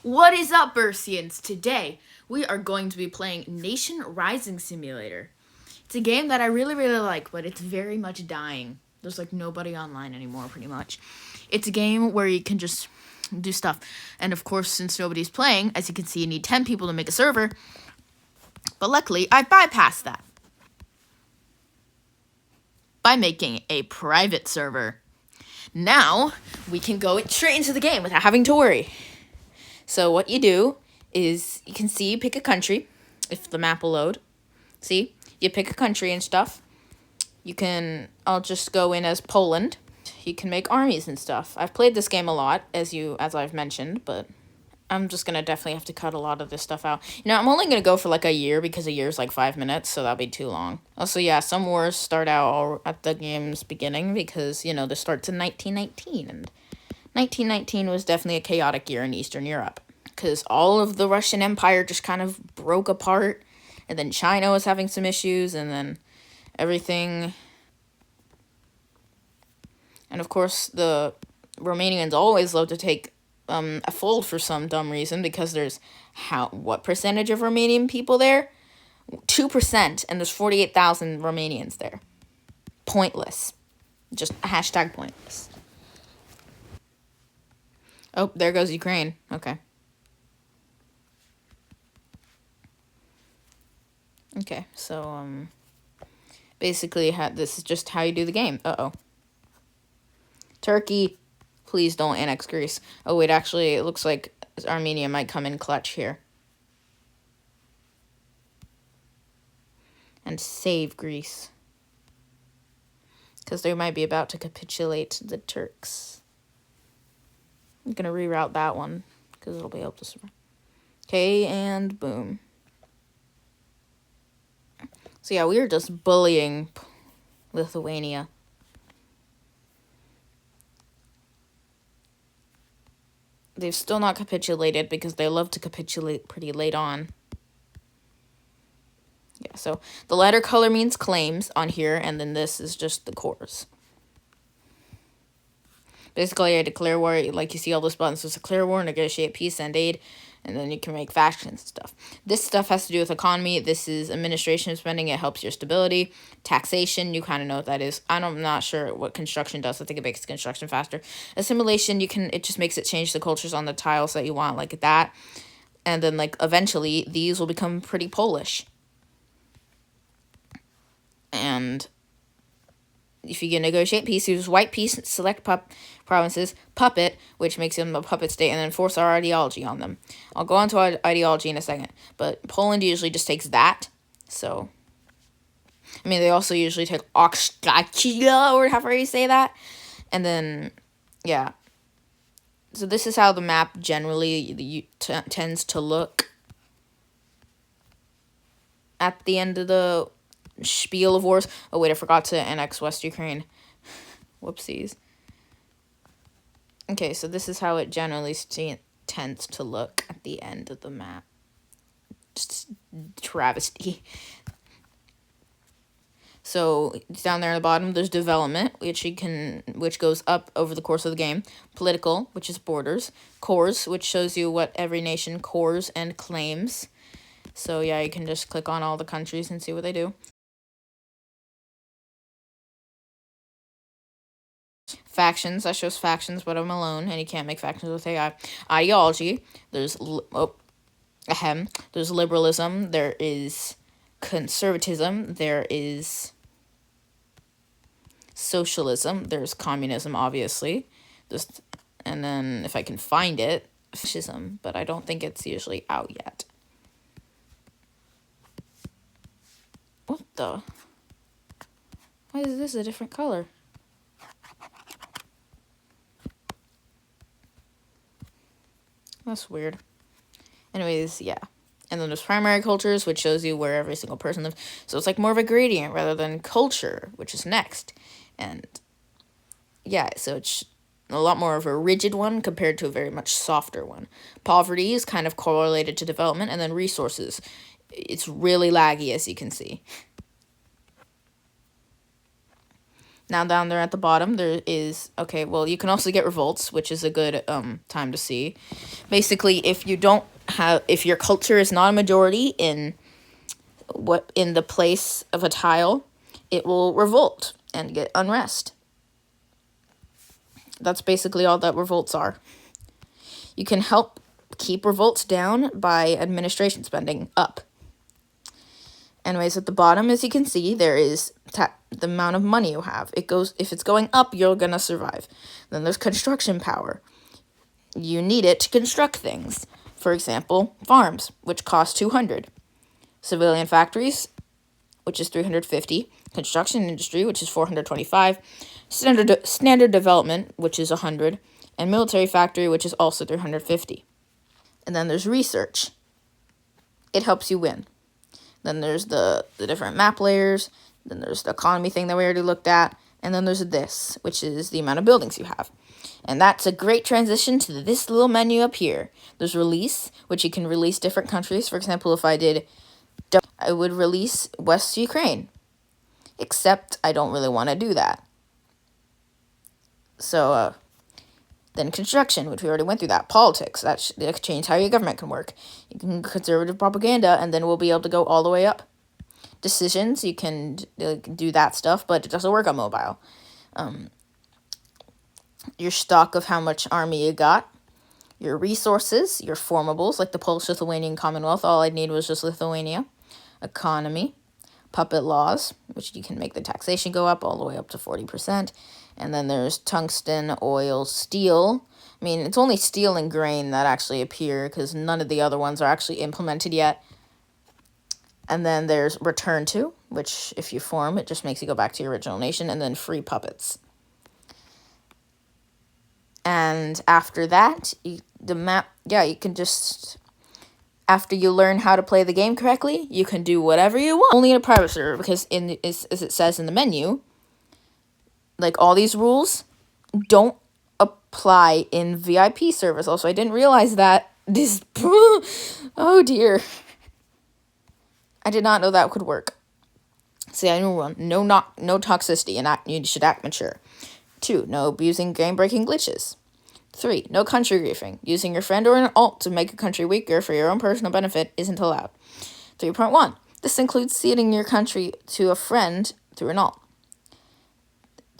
What is up, Bursians? Today, we are going to be playing Nation Rising Simulator. It's a game that I really like, but it's very much dying. There's like nobody online anymore, pretty much. It's a game where you can just do stuff. And of course, since nobody's playing, as you can see, you need 10 people to make a server. But luckily, I bypassed that by making a private server. Now, we can go straight into the game without having to worry. So what you do is, you can see, pick a country, if the map will load. See, you pick a country and stuff. I'll just go in as Poland. You can make armies and stuff. I've played this game a lot, as I've mentioned, but I'm just gonna definitely have to cut a lot of this stuff out. I'm only gonna go for like a year, because a year's like 5 minutes, so that'll be too long. Also, yeah, some wars start out at the game's beginning, because, this starts in 1919, and 1919 was definitely a chaotic year in Eastern Europe, because all of the Russian Empire just kind of broke apart, and then China was having some issues, and then everything. And of course, the Romanians always love to take a fold for some dumb reason, because there's what percentage of Romanian people there? 2%, and there's 48,000 Romanians there. Pointless. Just a hashtag pointless. Oh, there goes Ukraine. Okay. Okay, so, basically, this is just how you do the game. Uh-oh. Turkey, please don't annex Greece. Oh, wait, actually, it looks like Armenia might come in clutch here. And save Greece. Because they might be about to capitulate to the Turks. I'm going to reroute that one, because it'll be able to survive. Okay, and boom. So yeah, we are just bullying Lithuania. They've still not capitulated, because they love to capitulate pretty late on. Yeah, so the letter color means claims on here, and then this is just the cores. Basically, I declare war, like you see all those buttons. There's declare war, negotiate peace, send aid, and then you can make factions and stuff. This stuff has to do with economy. This is administration spending. It helps your stability. Taxation, you kind of know what that is. I'm not sure what construction does. I think it makes construction faster. Assimilation, it just makes it change the cultures on the tiles that you want, like that. And then, like, eventually, these will become pretty Polish. And if you can negotiate peace, use white peace, select provinces, puppet, which makes them a puppet state, and then force our ideology on them. I'll go on to our ideology in a second, but Poland usually just takes that, so. I mean, they also usually take Oxtakia, or however you say that, and then, yeah. So this is how the map generally tends to look at the end of the spiel of wars. Oh wait, I forgot to annex West Ukraine. Whoopsies. Okay, so this is how it generally tends to look at the end of the map. Just travesty. So down there at the bottom, there's development, which goes up over the course of the game. Political, which is borders. Cores, which shows you what every nation cores and claims. So yeah, you can just click on all the countries and see what they do. Factions, that shows factions, but I'm alone, and you can't make factions with AI. Ideology, there's liberalism, there is conservatism, there is socialism, there's communism, obviously, and then, if I can find it, fascism, but I don't think it's usually out yet. What the? Why is this a different color? That's weird. Anyways, yeah. And then there's primary cultures, which shows you where every single person lives. So it's like more of a gradient rather than culture, which is next. And yeah, so it's a lot more of a rigid one compared to a very much softer one. Poverty is kind of correlated to development, and then resources. It's really laggy, as you can see. Now down there at the bottom, there is, okay, well, you can also get revolts, which is a good time to see. Basically, if your culture is not a majority in the place of a tile, it will revolt and get unrest. That's basically all that revolts are. You can help keep revolts down by administration spending up. Anyways, at the bottom, as you can see, there is the amount of money you have. If it's going up, you're gonna survive. Then there's construction power. You need it to construct things. For example, farms, which cost 200. Civilian factories, which is 350. Construction industry, which is 425. Standard development, which is 100. And military factory, which is also 350. And then there's research. It helps you win. Then there's the different map layers. Then there's the economy thing that we already looked at. And then there's this, which is the amount of buildings you have. And that's a great transition to this little menu up here. There's release, which you can release different countries. For example, if I would release West Ukraine. Except I don't really want to do that. So, then construction, which we already went through that. Politics, that change how your government can work. You can conservative propaganda, and then we'll be able to go all the way up. Decisions, you can do that stuff, but it doesn't work on mobile. Your stock of how much army you got. Your resources, your formables, like the Polish-Lithuanian Commonwealth. All I need was just Lithuania. Economy. Puppet laws, which you can make the taxation go up all the way up to 40%. And then there's tungsten, oil, steel. I mean, it's only steel and grain that actually appear because none of the other ones are actually implemented yet. And then there's return to, which if you form, it just makes you go back to your original nation. And then free puppets. And after that, you can just... After you learn how to play the game correctly, you can do whatever you want. Only in a private server, because as it says in the menu, like all these rules don't apply in VIP servers. Also, I didn't realize that. Oh dear. I did not know that could work. See, I know no toxicity, and you should act mature. 2, no abusing game-breaking glitches. 3, no country griefing. Using your friend or an alt to make a country weaker for your own personal benefit isn't allowed. 3.1, this includes ceding your country to a friend through an alt.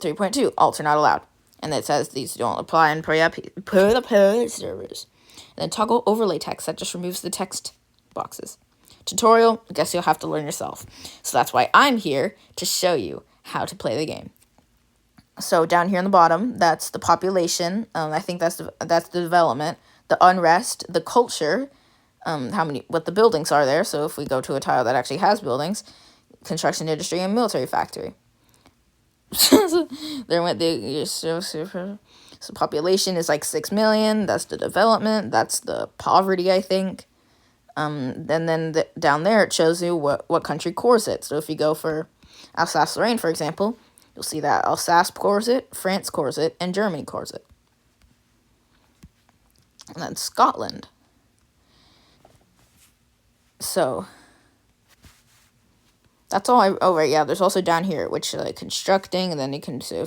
3.2, alts are not allowed. And it says these don't apply in private servers. And then toggle overlay text, that just removes the text boxes. Tutorial, I guess you'll have to learn yourself. So that's why I'm here, to show you how to play the game. So down here on the bottom, that's the population. I think that's the development, the unrest, the culture, what the buildings are there. So if we go to a tile that actually has buildings, construction industry and military factory. There went so population is like 6 million. That's the development. That's the poverty, I think. Then down there it shows you what country cores it. So if you go for Alsace-Lorraine, for example, you'll see that Alsace cores it, France cores it, and Germany cores it. And then Scotland. So that's all there's also down here, which like constructing, and then you can, so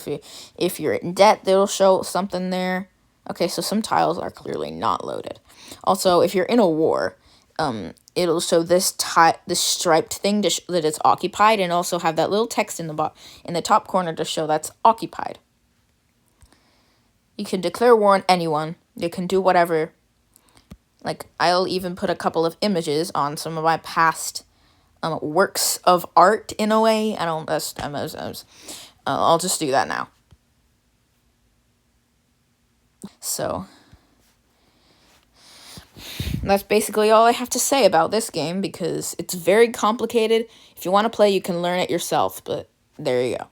if you're in debt, it'll show something there. Okay, so some tiles are clearly not loaded. Also, if you're in a war, it'll show this striped thing that it's occupied, and also have that little text in the top corner to show that's occupied. You can declare war on anyone. You can do whatever. Like, I'll even put a couple of images on some of my past works of art in a way. I'll just do that now. So that's basically all I have to say about this game, because it's very complicated. If you want to play, you can learn it yourself, but there you go.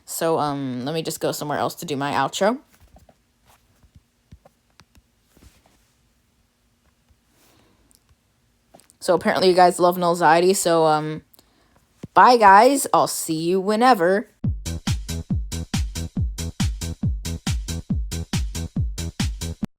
So, let me just go somewhere else to do my outro. So apparently you guys love Nullxiety, so, bye guys, I'll see you whenever.